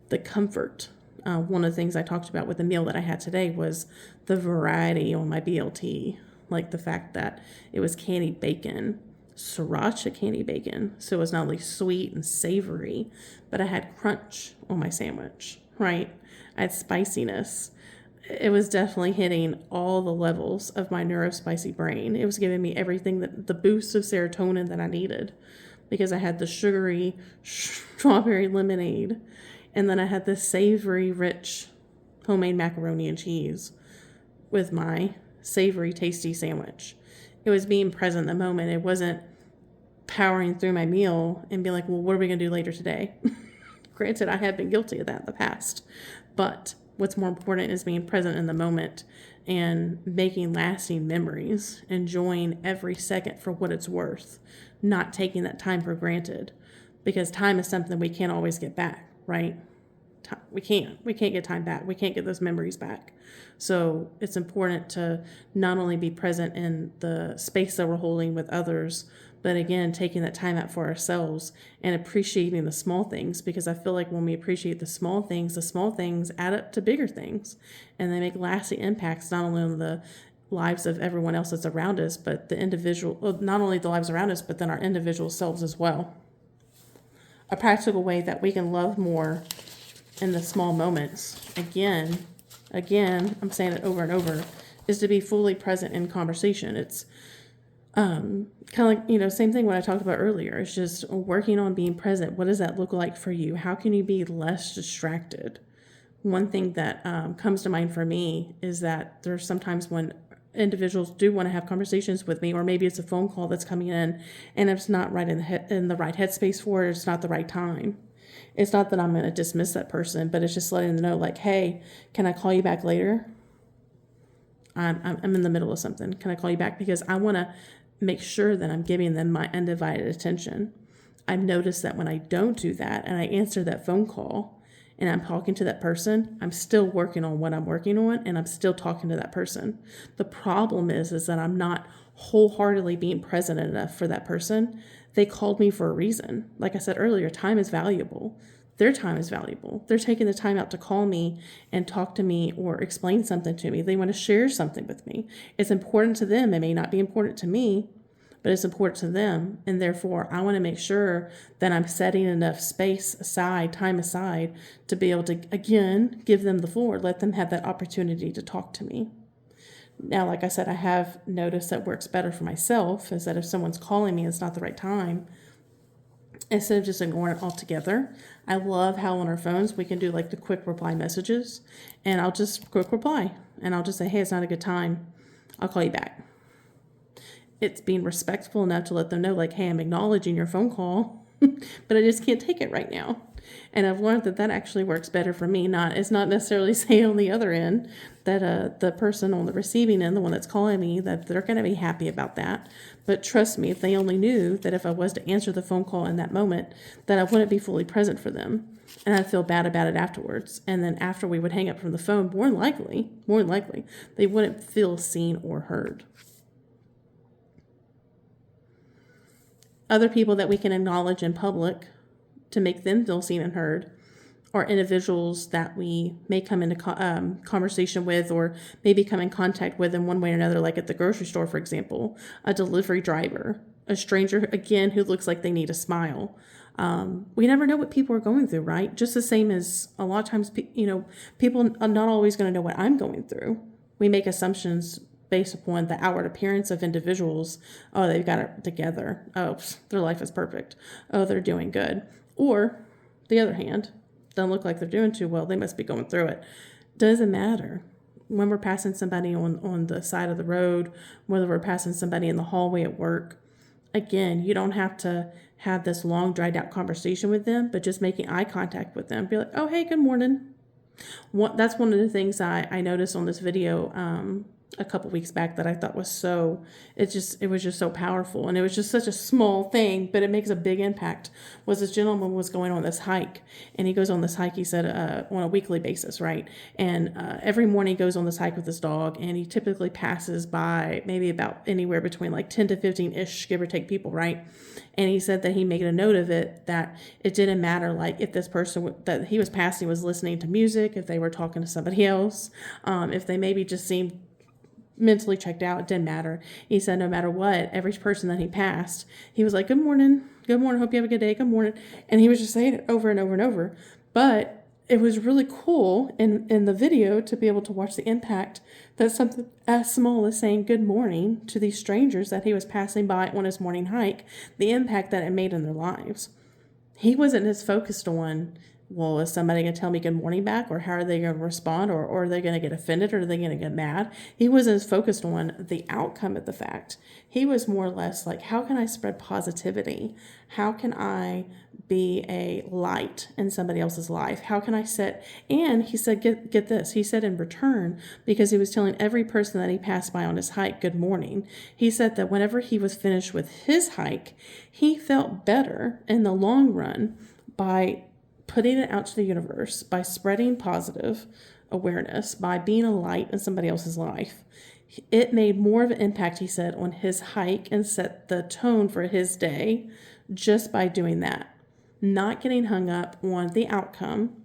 Speaker 1: The comfort. One of the things I talked about with the meal that I had today was the variety on my BLT, like the fact that it was candied bacon, sriracha candied bacon. So it was not only sweet and savory, but I had crunch on my sandwich, right? I had spiciness. It was definitely hitting all the levels of my neurospicy brain. It was giving me everything, that the boost of serotonin that I needed, because I had the sugary strawberry lemonade. And then I had this savory, rich homemade macaroni and cheese with my savory, tasty sandwich. It was being present in the moment. It wasn't powering through my meal and being like, well, what are we going to do later today? Granted, I have been guilty of that in the past. But what's more important is being present in the moment and making lasting memories, enjoying every second for what it's worth, not taking that time for granted. Because time is something we can't always get back. Right? We can't get time back. We can't get those memories back. So it's important to not only be present in the space that we're holding with others, but again, taking that time out for ourselves and appreciating the small things, because I feel like when we appreciate the small things add up to bigger things, and they make lasting impacts, not only on the lives of everyone else that's around us, but not only the lives around us, but then our individual selves as well. A practical way that we can love more in the small moments, again, I'm saying it over and over, is to be fully present in conversation. It's kind of like, same thing what I talked about earlier. It's just working on being present. What does that look like for you? How can you be less distracted? One thing that comes to mind for me is that there's sometimes when individuals do want to have conversations with me, or maybe it's a phone call that's coming in and it's not right in the right headspace for it. It's not the right time. It's not that I'm going to dismiss that person, but it's just letting them know, like, hey, can I call you back later? I'm in the middle of something. Can I call you back? Because I want to make sure that I'm giving them my undivided attention. I've noticed that when I don't do that and I answer that phone call and I'm talking to that person, I'm still working on what I'm working on, and I'm still talking to that person. The problem is that I'm not wholeheartedly being present enough for that person. They called me for a reason. Like I said earlier, time is valuable. Their time is valuable. They're taking the time out to call me and talk to me or explain something to me. They want to share something with me. It's important to them. It may not be important to me, but it's important to them. And therefore, I want to make sure that I'm setting enough time aside to be able to, again, give them the floor, let them have that opportunity to talk to me. Now, like I said, I have noticed that works better for myself is that if someone's calling me, it's not the right time, instead of just ignoring it altogether. I love how on our phones we can do like the quick reply messages, and I'll just quick reply and I'll just say, hey, it's not a good time. I'll call you back. It's being respectful enough to let them know, like, hey, I'm acknowledging your phone call, but I just can't take it right now. And I've learned that actually works better for me. It's not necessarily saying on the other end that the person on the receiving end, the one that's calling me, that they're going to be happy about that. But trust me, if they only knew that if I was to answer the phone call in that moment, that I wouldn't be fully present for them. And I'd feel bad about it afterwards. And then after we would hang up from the phone, more than likely, they wouldn't feel seen or heard. Other people that we can acknowledge in public to make them feel seen and heard, or individuals that we may come into conversation with, or maybe come in contact with in one way or another, like at the grocery store, for example, a delivery driver, a stranger, again, who looks like they need a smile. We never know what people are going through, right? Just the same as a lot of times, people are not always going to know what I'm going through. We make assumptions based upon the outward appearance of individuals. Oh, they've got it together. Oh, their life is perfect. Oh, they're doing good. Or the other hand, don't look like they're doing too well. They must be going through it. Doesn't matter. When we're passing somebody on the side of the road, whether we're passing somebody in the hallway at work, again, you don't have to have this long, dragged out conversation with them, but just making eye contact with them. Be like, oh, hey, good morning. That's one of the things I noticed on this video a couple weeks back that I thought was it was just so powerful, and it was just such a small thing, but it makes a big impact. Was this gentleman was going on this hike, and he goes on this hike, he said, on a weekly basis, right? And every morning he goes on this hike with his dog, and he typically passes by maybe about anywhere between like 10 to 15-ish, give or take, people, right? And he said that he made a note of it, that it didn't matter, like, if this person that he was passing was listening to music, if they were talking to somebody else, if they maybe just seemed mentally checked out, it didn't matter. He said no matter what, every person that he passed, he was like, good morning, hope you have a good day, good morning. And he was just saying it over and over and over. But it was really cool in the video to be able to watch the impact that something as small as saying good morning to these strangers that he was passing by on his morning hike, the impact that it made in their lives. He wasn't as focused on, well, is somebody going to tell me good morning back, or how are they going to respond, or are they going to get offended, or are they going to get mad? He wasn't as focused on the outcome of the fact. He was more or less like, how can I spread positivity? How can I be a light in somebody else's life? How can I set? And he said, get this. He said in return, because he was telling every person that he passed by on his hike good morning, he said that whenever he was finished with his hike, he felt better in the long run by putting it out to the universe, by spreading positive awareness, by being a light in somebody else's life. It made more of an impact, he said, on his hike, and set the tone for his day just by doing that. Not getting hung up on the outcome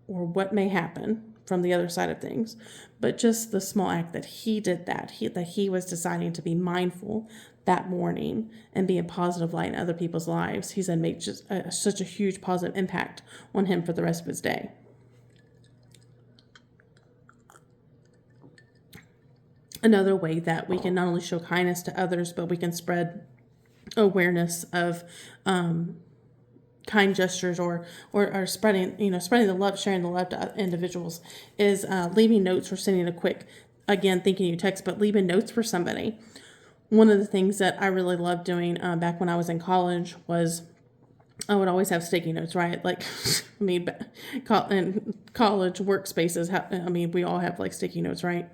Speaker 1: or what may happen from the other side of things, but just the small act that he did that he was deciding to be mindful that morning and be a positive light in other people's lives. He said made just such a huge positive impact on him for the rest of his day. Another way that we can not only show kindness to others, but we can spread awareness of kind gestures, or spreading the love, sharing the love to individuals, is leaving notes, or sending a quick, again, thank you text, but leaving notes for somebody. One of the things that I really loved doing back when I was in college was I would always have sticky notes, right? Like, I mean, in college workspaces, we all have like sticky notes, right?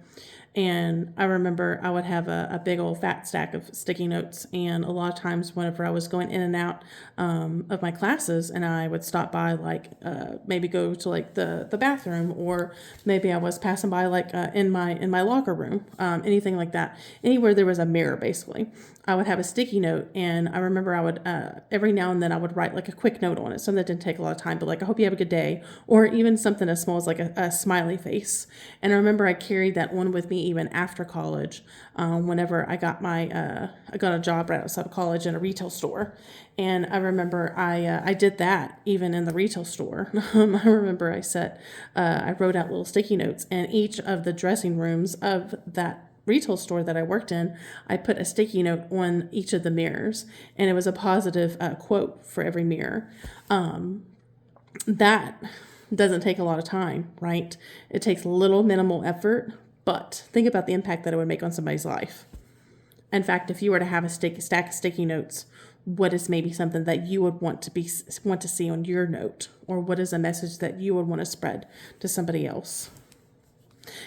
Speaker 1: And I remember I would have a big old fat stack of sticky notes. And a lot of times whenever I was going in and out of my classes, and I would stop by, like maybe go to like the bathroom, or maybe I was passing by like in my locker room, anything like that, anywhere there was a mirror, basically, I would have a sticky note. And I remember I would every now and then I would write like a quick note on it, something that didn't take a lot of time, but like, I hope you have a good day, or even something as small as like a smiley face. And I remember I carried that one with me even after college, whenever I got I got a job right outside of college in a retail store. And I remember I did that even in the retail store. I remember I wrote out little sticky notes, and each of the dressing rooms of that retail store that I worked in, I put a sticky note on each of the mirrors, and it was a positive quote for every mirror. That doesn't take a lot of time, right? It takes little minimal effort, but think about the impact that it would make on somebody's life. In fact, if you were to have a stack of sticky notes, what is maybe something that you would want to see on your note, or what is a message that you would want to spread to somebody else?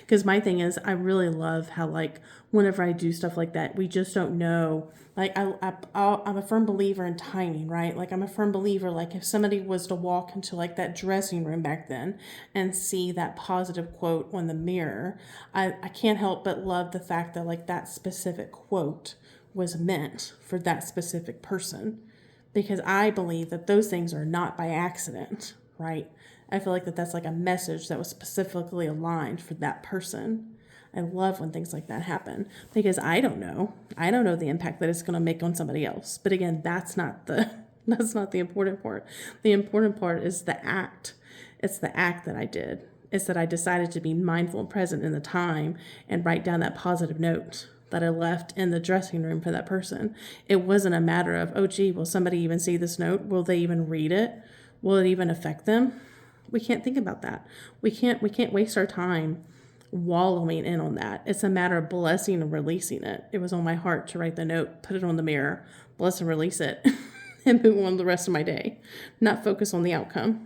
Speaker 1: Because my thing is, I really love how, like, whenever I do stuff like that, we just don't know. Like, I'm a firm believer in timing, right? Like, I'm a firm believer, like, if somebody was to walk into, like, that dressing room back then and see that positive quote on the mirror, I can't help but love the fact that, like, that specific quote was meant for that specific person. because I believe that those things are not by accident, right? I feel like that's like a message that was specifically aligned for that person. I love when things like that happen because I don't know the impact that it's going to make on somebody else. But again, that's not the important part. The important part is the act. It's the act that I did. It's that I decided to be mindful and present in the time and write down that positive note that I left in the dressing room for that person. It wasn't a matter of, oh, gee, will somebody even see this note? Will they even read it? Will it even affect them? We can't think about that. We can't waste our time wallowing in on that. It's a matter of blessing and releasing it. It was on my heart to write the note, put it on the mirror, bless and release it, and move on the rest of my day, not focus on the outcome.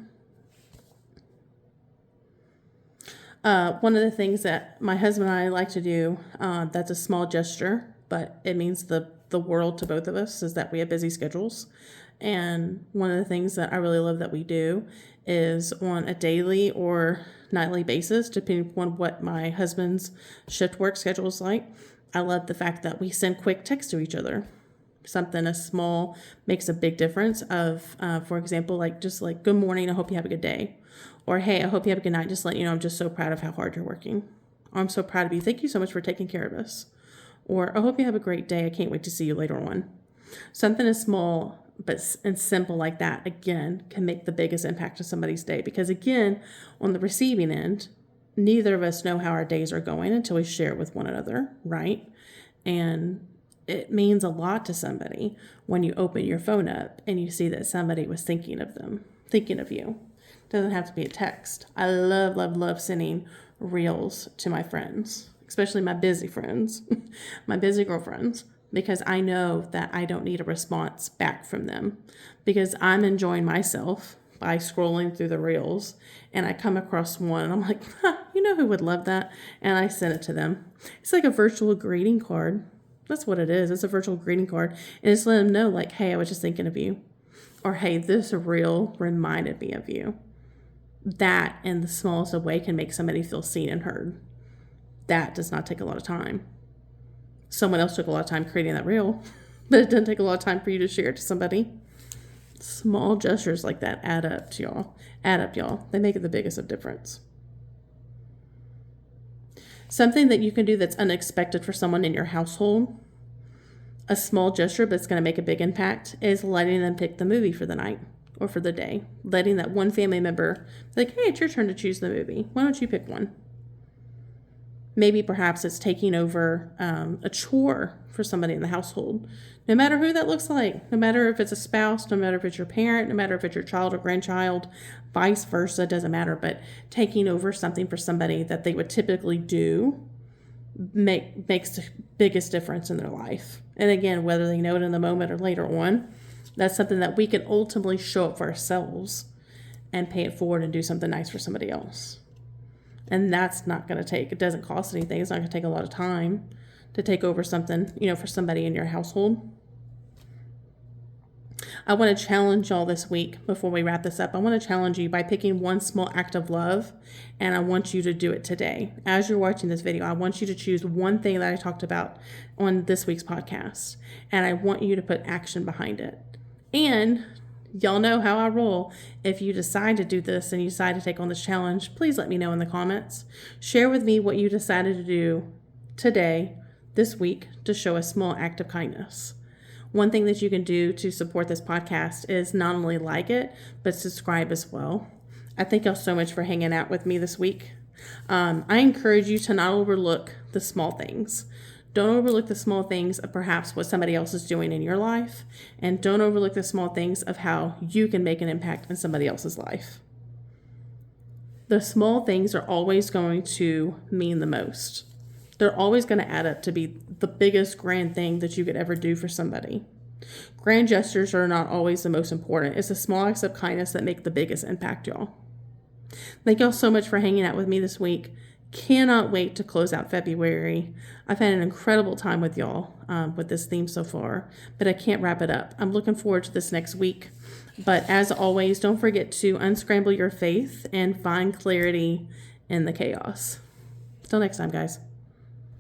Speaker 1: One of the things that my husband and I like to do, that's a small gesture, but it means the world to both of us, is that we have busy schedules. And one of the things that I really love that we do is on a daily or nightly basis, depending upon what my husband's shift work schedule is like, I love the fact that we send quick texts to each other. Something as small makes a big difference of, for example, just like, good morning, I hope you have a good day. Or, hey, I hope you have a good night. Just letting you know, I'm just so proud of how hard you're working. Or, I'm so proud of you. Thank you so much for taking care of us. Or, I hope you have a great day. I can't wait to see you later on. Something as small and simple like that, again, can make the biggest impact to somebody's day. Because again, on the receiving end, neither of us know how our days are going until we share it with one another, right? And it means a lot to somebody when you open your phone up and you see that somebody was thinking of them, thinking of you. It doesn't have to be a text. I love sending reels to my friends, especially my busy friends, my busy girlfriends, because I know that I don't need a response back from them because I'm enjoying myself by scrolling through the reels, and I come across one and I'm like, you know who would love that? And I send it to them. It's like a virtual greeting card. That's what it is. It's a virtual greeting card. And it's letting them know, like, hey, I was just thinking of you. Or, hey, this reel reminded me of you. That, in the smallest of way, can make somebody feel seen and heard. That does not take a lot of time. Someone else took a lot of time creating that reel, but it doesn't take a lot of time for you to share it to somebody. Small gestures like that add up, y'all. They make it the biggest of difference. Something that you can do that's unexpected for someone in your household, a small gesture but it's going to make a big impact, is letting them pick the movie for the night or for the day. Letting that one family member be like, hey, it's your turn to choose the movie. Why don't you pick one? Maybe perhaps it's taking over a chore for somebody in the household. No matter who that looks like, no matter if it's a spouse, no matter if it's your parent, no matter if it's your child or grandchild, vice versa, doesn't matter. But taking over something for somebody that they would typically do makes the biggest difference in their life. And again, whether they know it in the moment or later on, that's something that we can ultimately show up for ourselves and pay it forward and do something nice for somebody else. And that's not going to it doesn't cost anything. It's not going to take a lot of time to take over something, for somebody in your household. I want to challenge y'all this week before we wrap this up. I want to challenge you by picking one small act of love, and I want you to do it today. As you're watching this video, I want you to choose one thing that I talked about on this week's podcast, and I want you to put action behind it. And y'all know how I roll. If you decide to do this and you decide to take on this challenge, please let me know in the comments. Share with me what you decided to do today, this week, to show a small act of kindness. One thing that you can do to support this podcast is not only like it, but subscribe as well. I thank y'all so much for hanging out with me this week. I encourage you to not overlook the small things. Don't overlook the small things of perhaps what somebody else is doing in your life. And don't overlook the small things of how you can make an impact in somebody else's life. The small things are always going to mean the most. They're always going to add up to be the biggest grand thing that you could ever do for somebody. Grand gestures are not always the most important. It's the small acts of kindness that make the biggest impact, y'all. Thank y'all so much for hanging out with me this week. Cannot wait to close out February. I've had an incredible time with y'all with this theme so far, but I can't wrap it up. I'm looking forward to this next week. But as always, don't forget to unscramble your faith and find clarity in the chaos. Till next time, guys.